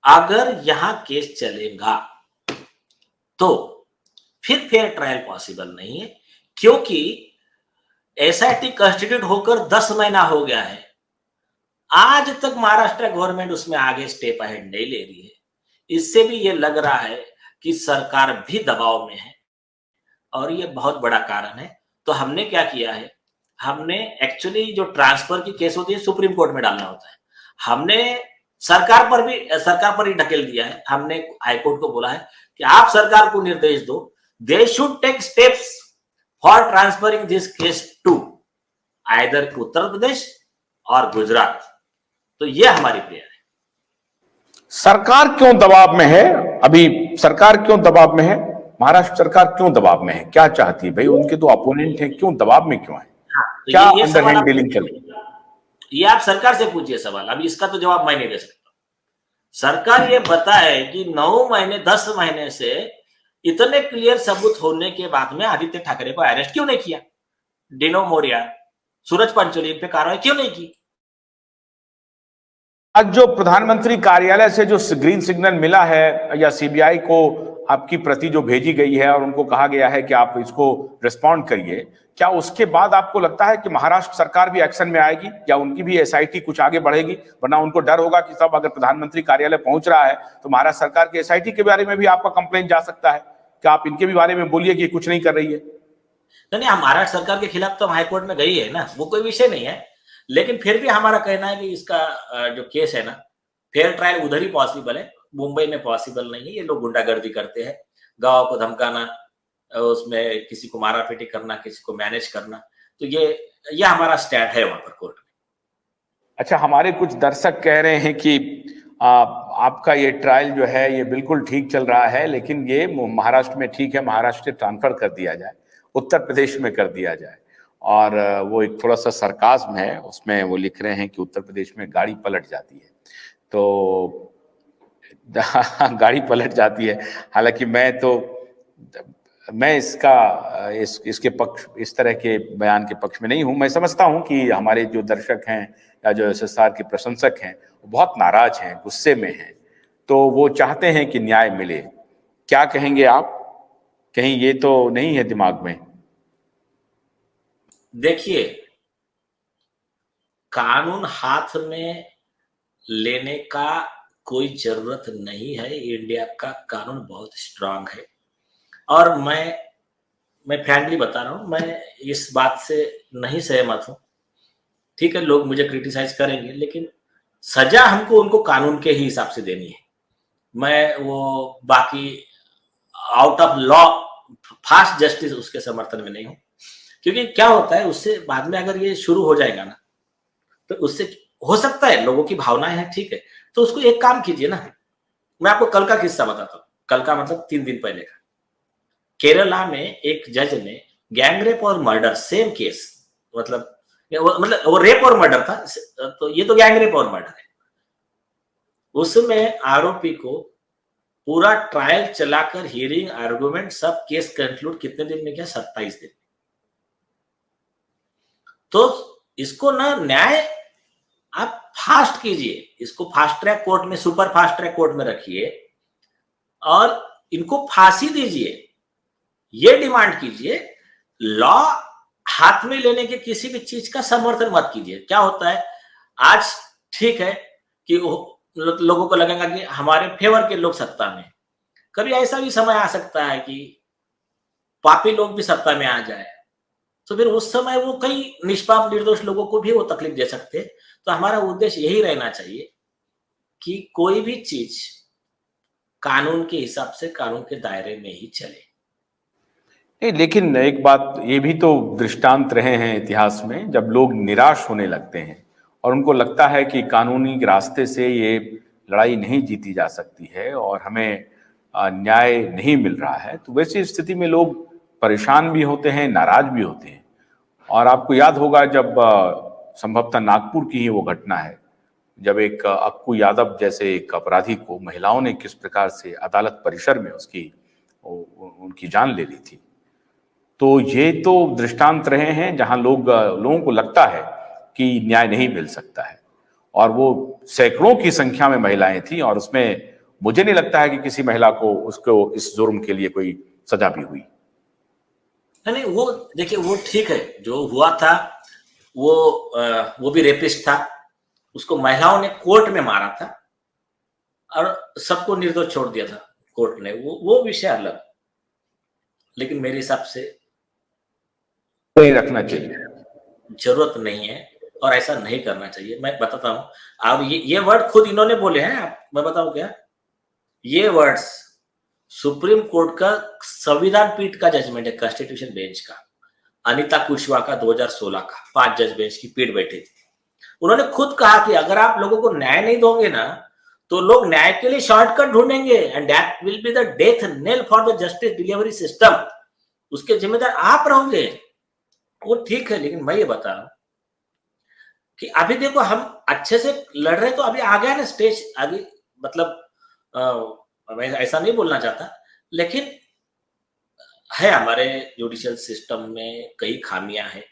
अगर यहां केस चलेगा तो फिर फेयर ट्रायल पॉसिबल नहीं है, क्योंकि एसआईटी कंस्टिट्यूट होकर 10 महीना हो गया है। आज तक महाराष्ट्र गवर्नमेंट उसमें आगे स्टेप अहेड नहीं ले रही है। इससे भी ये लग रहा है कि सरकार भी दबाव में है और ये बहुत बड़ा कारण है। तो हमने क्या किया है, हमने एक्चुअली जो ट्रांसफर की केस होती है सुप्रीम कोर्ट में डालना होता है, हमने सरकार पर ही ढकेल दिया है। हमने हाईकोर्ट को बोला है कि आप सरकार को निर्देश दो, they should take steps for transferring this case to either Uttar Pradesh और गुजरात। तो ये हमारी प्रेयर है। सरकार क्यों दबाव में है? अभी सरकार क्यों दबाव में है? महाराष्ट्र सरकार क्यों दबाव में है? क्या चाहती है भाई? उनके तो अपोनेंट हैं, क्यों दबाव में क्यों है? तो क्या ये अंडरहैंड डीलिंग चल रही है? ये आप सरकार से पूछिए सवाल, अभी इसका तो जवाब मैं नहीं दे सकता। सरकार ये बताए कि 9 महीने 10 महीने से इतने क्लियर सबूत होने के बाद में आदित्य ठाकरे को अरेस्ट क्यों नहीं किया, डिनो मोरिया, सूरज पंचोली पे कार्रवाई क्यों नहीं की? आज जो प्रधानमंत्री कार्यालय से जो ग्रीन सिग्नल मिला है या सीबीआई को आपकी प्रति जो भेजी गई है और उनको कहा गया है कि आप इसको रिस्पॉन्ड करिए, क्या उसके बाद आपको लगता है कि महाराष्ट्र सरकार भी एक्शन में आएगी या उनकी भी एसआईटी कुछ आगे बढ़ेगी? वरना उनको डर होगा कि सब अगर प्रधानमंत्री कार्यालय पहुंच रहा है तो महाराष्ट्र सरकार की एसआईटी के बारे में भी आपका कंप्लेंट जा सकता है। क्या आप इनके भी बारे में बोलिए कि कुछ नहीं कर रही है? नहीं, महाराष्ट्र सरकार के खिलाफ तो हाईकोर्ट में गई है ना, वो कोई विषय नहीं है। लेकिन फिर भी हमारा कहना है कि इसका जो केस है ना, फेयर ट्रायल उधर ही पॉसिबल है, मुंबई में पॉसिबल नहीं है। ये लोग गुंडागर्दी करते हैं, गांव को धमकाना, उसमें किसी को मारा पीटी करना, किसी को मैनेज करना। तो ये हमारा स्टैंड है वहां पर कोर्ट में। अच्छा, हमारे कुछ दर्शक कह रहे हैं कि आपका ये ट्रायल जो है ये बिल्कुल ठीक चल रहा है, लेकिन ये महाराष्ट्र में ठीक है, महाराष्ट्र से ट्रांसफर कर दिया जाए, उत्तर प्रदेश में कर दिया जाए। और वो एक थोड़ा सा सरकाज़्म है उसमें, वो लिख रहे हैं कि उत्तर प्रदेश में गाड़ी पलट जाती है। तो गाड़ी पलट जाती है। हालांकि मैं इसके पक्ष, इस तरह के बयान के पक्ष में नहीं हूं। मैं समझता हूं कि हमारे जो दर्शक हैं या जो एसएसआर के प्रशंसक हैं वो बहुत नाराज हैं, गुस्से में हैं, तो वो चाहते हैं कि न्याय मिले। क्या कहेंगे आप? कहीं ये तो नहीं है दिमाग में? देखिए, कानून हाथ में लेने का कोई जरूरत नहीं है। इंडिया का कानून बहुत स्ट्रांग है और मैं फ्रैंकली बता रहा हूं, मैं इस बात से नहीं सहमत हूं। ठीक है, लोग मुझे क्रिटिसाइज करेंगे, लेकिन सजा हमको उनको कानून के ही हिसाब से देनी है। मैं वो बाकी out of law fast justice उसके समर्थन में नहीं हूं, क्योंकि क्या होता है उससे बाद में अगर ये शुरू हो जाएगा ना, तो उससे हो सकता है लोगों की भावनाएं हैं, ठीक है, तो उसको एक काम कीजिए ना। मैं आपको कल का किस्सा बताता हूँ, कल का मतलब 3 दिन पहले का। केरला में एक जज ने गैंगरेप और मर्डर, सेम केस, मतलब वो रेप और मर्डर था, तो ये तो गैंगरेप और मर्डर है। उसमें आरोपी को पूरा ट्रायल चलाकर हियरिंग, आर्गुमेंट, सब केस कंक्लूड कितने दिन में किया? 27 दिन। तो इसको ना न्याय आप फास्ट कीजिए, इसको फास्ट ट्रैक कोर्ट में, सुपर फास्ट ट्रैक कोर्ट में रखिए और इनको फांसी दीजिए। ये डिमांड कीजिए। लॉ हाथ में लेने के किसी भी चीज का समर्थन मत कीजिए। क्या होता है आज, ठीक है कि लोगों को लगेगा कि हमारे फेवर के लोग सत्ता में, कभी ऐसा भी समय आ सकता है कि पापी लोग भी सत्ता में आ जाए, तो फिर उस समय वो कई निष्पाप निर्दोष लोगों को भी वो तकलीफ दे सकते हैं। तो हमारा उद्देश्य यही रहना चाहिए कि कोई भी चीज कानून के हिसाब से, कानून के दायरे में ही चले। नहीं, लेकिन एक बात ये भी तो दृष्टांत रहे हैं इतिहास में, जब लोग निराश होने लगते हैं और उनको लगता है कि कानूनी रास्ते से ये लड़ाई नहीं जीती जा सकती है और हमें न्याय नहीं मिल रहा है, तो वैसी स्थिति में लोग परेशान भी होते हैं, नाराज भी होते हैं। और आपको याद होगा जब संभवतः नागपुर की ही वो घटना है, जब एक अक्कू यादव जैसे एक अपराधी को महिलाओं ने किस प्रकार से अदालत परिसर में उनकी जान ले ली थी। तो ये तो दृष्टांत रहे हैं जहां लोगों को लगता है कि न्याय नहीं मिल सकता है। और वो सैकड़ों की संख्या में महिलाएं थी और उसमें मुझे नहीं लगता है कि किसी महिला को उसको इस जुर्म के लिए कोई सजा भी हुई। नहीं, वो देखिए, वो ठीक है, जो हुआ था वो भी रेपिस्ट था, उसको महिलाओं ने कोर्ट में मारा था और सबको निर्दोष छोड़ दिया था कोर्ट ने, वो विषय अलग। लेकिन मेरे हिसाब से नहीं रखना चाहिए, जरूरत नहीं है और ऐसा नहीं करना चाहिए। मैं बताता हूँ, अब ये वर्ड खुद इन्होंने बोले हैं, मैं बताऊं क्या, ये वर्ड्स सुप्रीम कोर्ट का संविधान पीठ का जजमेंट है, कॉन्स्टिट्यूशन बेंच का, अनिता कुशवाहा का 2016 का 5 जज बेंच की पीठ बैठी थी। उन्होंने खुद कहा कि अगर आप लोगों को न्याय नहीं दोगे ना, तो लोग न्याय के लिए शॉर्टकट ढूंढेंगे and that will be the death nail for the justice delivery system. उसके जिम्मेदार आप रहोगे। वो ठीक है, लेकिन मैं ये बता रहा हूं कि अभी देखो, हम अच्छे से लड़ रहे, तो अभी आ गया ना स्टेज आगे, मतलब मैं ऐसा नहीं बोलना चाहता, लेकिन है हमारे जुडिशियल सिस्टम में कई खामियां हैं।